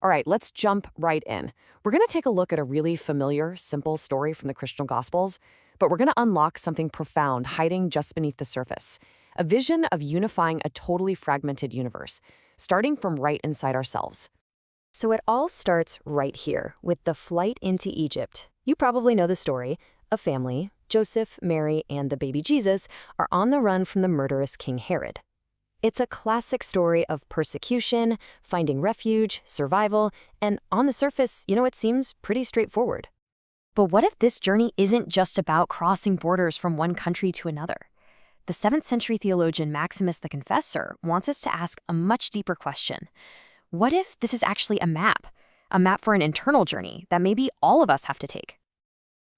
All right, let's jump right in. We're going to take a look at a really familiar, simple story from the Christian Gospels, but we're going to unlock something profound hiding just beneath the surface. A vision of unifying a totally fragmented universe, starting from right inside ourselves. So it all starts right here, with the flight into Egypt. You probably know the story. A family, Joseph, Mary, and the baby Jesus, are on the run from the murderous King Herod. It's a classic story of persecution, finding refuge, survival, and on the surface, it seems pretty straightforward. But what if this journey isn't just about crossing borders from one country to another? The 7th century theologian Maximus the Confessor wants us to ask a much deeper question. What if this is actually a map for an internal journey that maybe all of us have to take?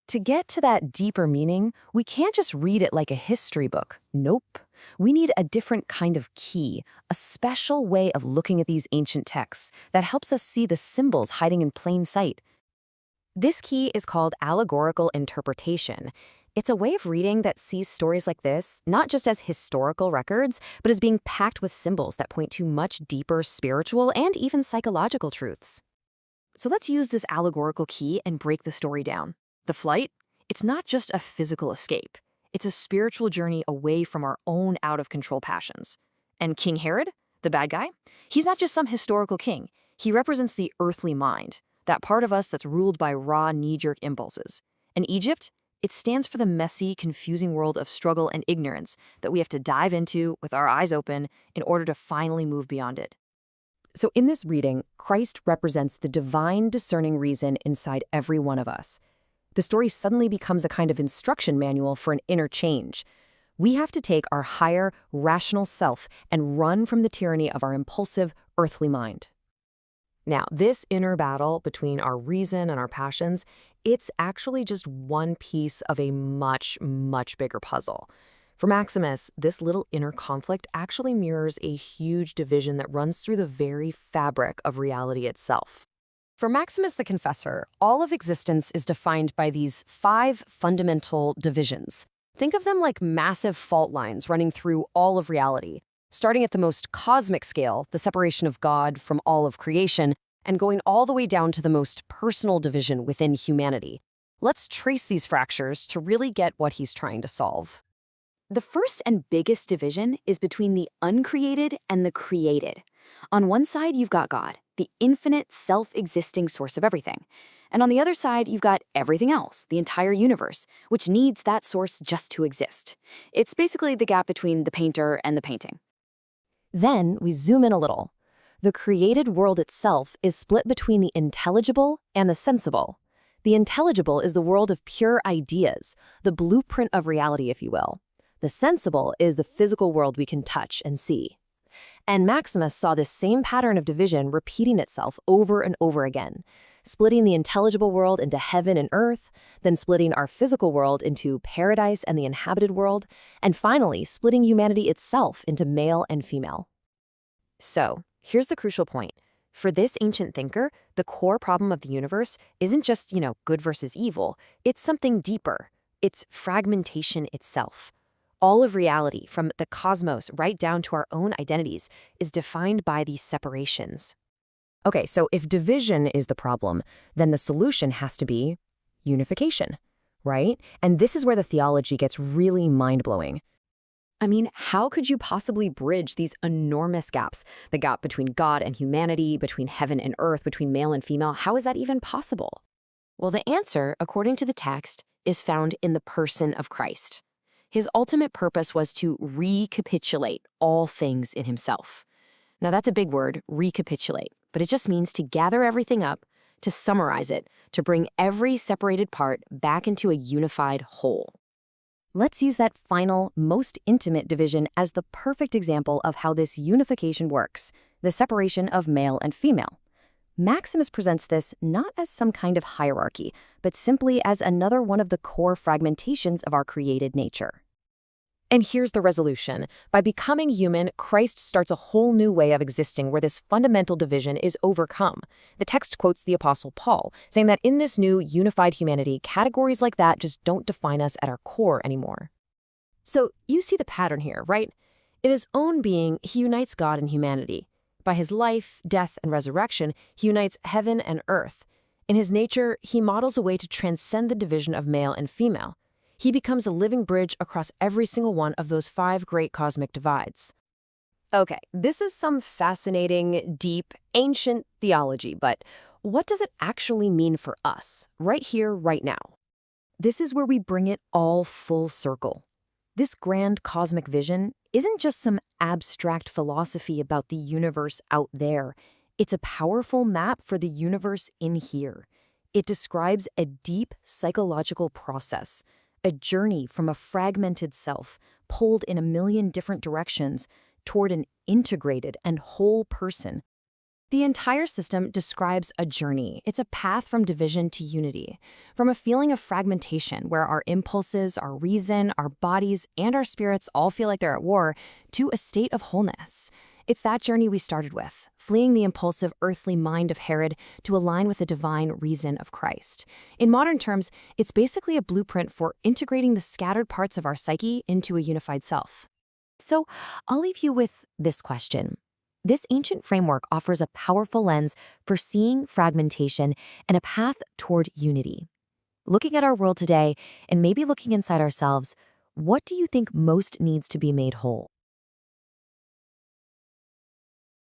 To get to that deeper meaning, we can't just read it like a history book. Nope. We need a different kind of key, a special way of looking at these ancient texts that helps us see the symbols hiding in plain sight. This key is called allegorical interpretation. It's a way of reading that sees stories like this not just as historical records, but as being packed with symbols that point to much deeper spiritual and even psychological truths. So let's use this allegorical key and break the story down. The flight, it's not just a physical escape. It's a spiritual journey away from our own out-of-control passions. And King Herod, the bad guy, he's not just some historical king. He represents the earthly mind, that part of us that's ruled by raw, knee-jerk impulses. And Egypt, it stands for the messy, confusing world of struggle and ignorance that we have to dive into with our eyes open in order to finally move beyond it. So in this reading, Christ represents the divine discerning reason inside every one of us. The story suddenly becomes a kind of instruction manual for an inner change. We have to take our higher, rational self and run from the tyranny of our impulsive, earthly mind. Now, this inner battle between our reason and our passions, it's actually just one piece of a much, much bigger puzzle. For Maximus, this little inner conflict actually mirrors a huge division that runs through the very fabric of reality itself. For Maximus the Confessor, all of existence is defined by these 5 fundamental divisions. Think of them like massive fault lines running through all of reality, starting at the most cosmic scale, the separation of God from all of creation, and going all the way down to the most personal division within humanity. Let's trace these fractures to really get what he's trying to solve. The first and biggest division is between the uncreated and the created. On one side, you've got God, the infinite, self-existing source of everything. And on the other side, you've got everything else, the entire universe, which needs that source just to exist. It's basically the gap between the painter and the painting. Then we zoom in a little. The created world itself is split between the intelligible and the sensible. The intelligible is the world of pure ideas, the blueprint of reality, if you will. The sensible is the physical world we can touch and see. And Maximus saw this same pattern of division repeating itself over and over again, splitting the intelligible world into heaven and earth, then splitting our physical world into paradise and the inhabited world, and finally splitting humanity itself into male and female. So, here's the crucial point. For this ancient thinker, the core problem of the universe isn't just, good versus evil. It's something deeper. It's fragmentation itself. All of reality, from the cosmos right down to our own identities, is defined by these separations. Okay, so if division is the problem, then the solution has to be unification, right? And this is where the theology gets really mind-blowing. I mean, how could you possibly bridge these enormous gaps? The gap between God and humanity, between heaven and earth, between male and female, how is that even possible? Well, the answer, according to the text, is found in the person of Christ. His ultimate purpose was to recapitulate all things in himself. Now that's a big word, recapitulate, but it just means to gather everything up, to summarize it, to bring every separated part back into a unified whole. Let's use that final, most intimate division as the perfect example of how this unification works, the separation of male and female. Maximus presents this not as some kind of hierarchy, but simply as another one of the core fragmentations of our created nature. And here's the resolution. By becoming human, Christ starts a whole new way of existing where this fundamental division is overcome. The text quotes the Apostle Paul, saying that in this new unified humanity, categories like that just don't define us at our core anymore. So you see the pattern here, right? In his own being, he unites God and humanity. By his life, death, and resurrection, he unites heaven and earth. In his nature, he models a way to transcend the division of male and female. He becomes a living bridge across every single one of those 5 great cosmic divides. Okay, this is some fascinating, deep, ancient theology, but what does it actually mean for us, right here, right now? This is where we bring it all full circle. This grand cosmic vision isn't just some abstract philosophy about the universe out there. It's a powerful map for the universe in here. It describes a deep psychological process, a journey from a fragmented self, pulled in a million different directions, toward an integrated and whole person. The entire system describes a journey. It's a path from division to unity, from a feeling of fragmentation where our impulses, our reason, our bodies, and our spirits all feel like they're at war, to a state of wholeness. It's that journey we started with, fleeing the impulsive earthly mind of Herod to align with the divine reason of Christ. In modern terms, it's basically a blueprint for integrating the scattered parts of our psyche into a unified self. So, I'll leave you with this question. This ancient framework offers a powerful lens for seeing fragmentation and a path toward unity. Looking at our world today, and maybe looking inside ourselves, what do you think most needs to be made whole?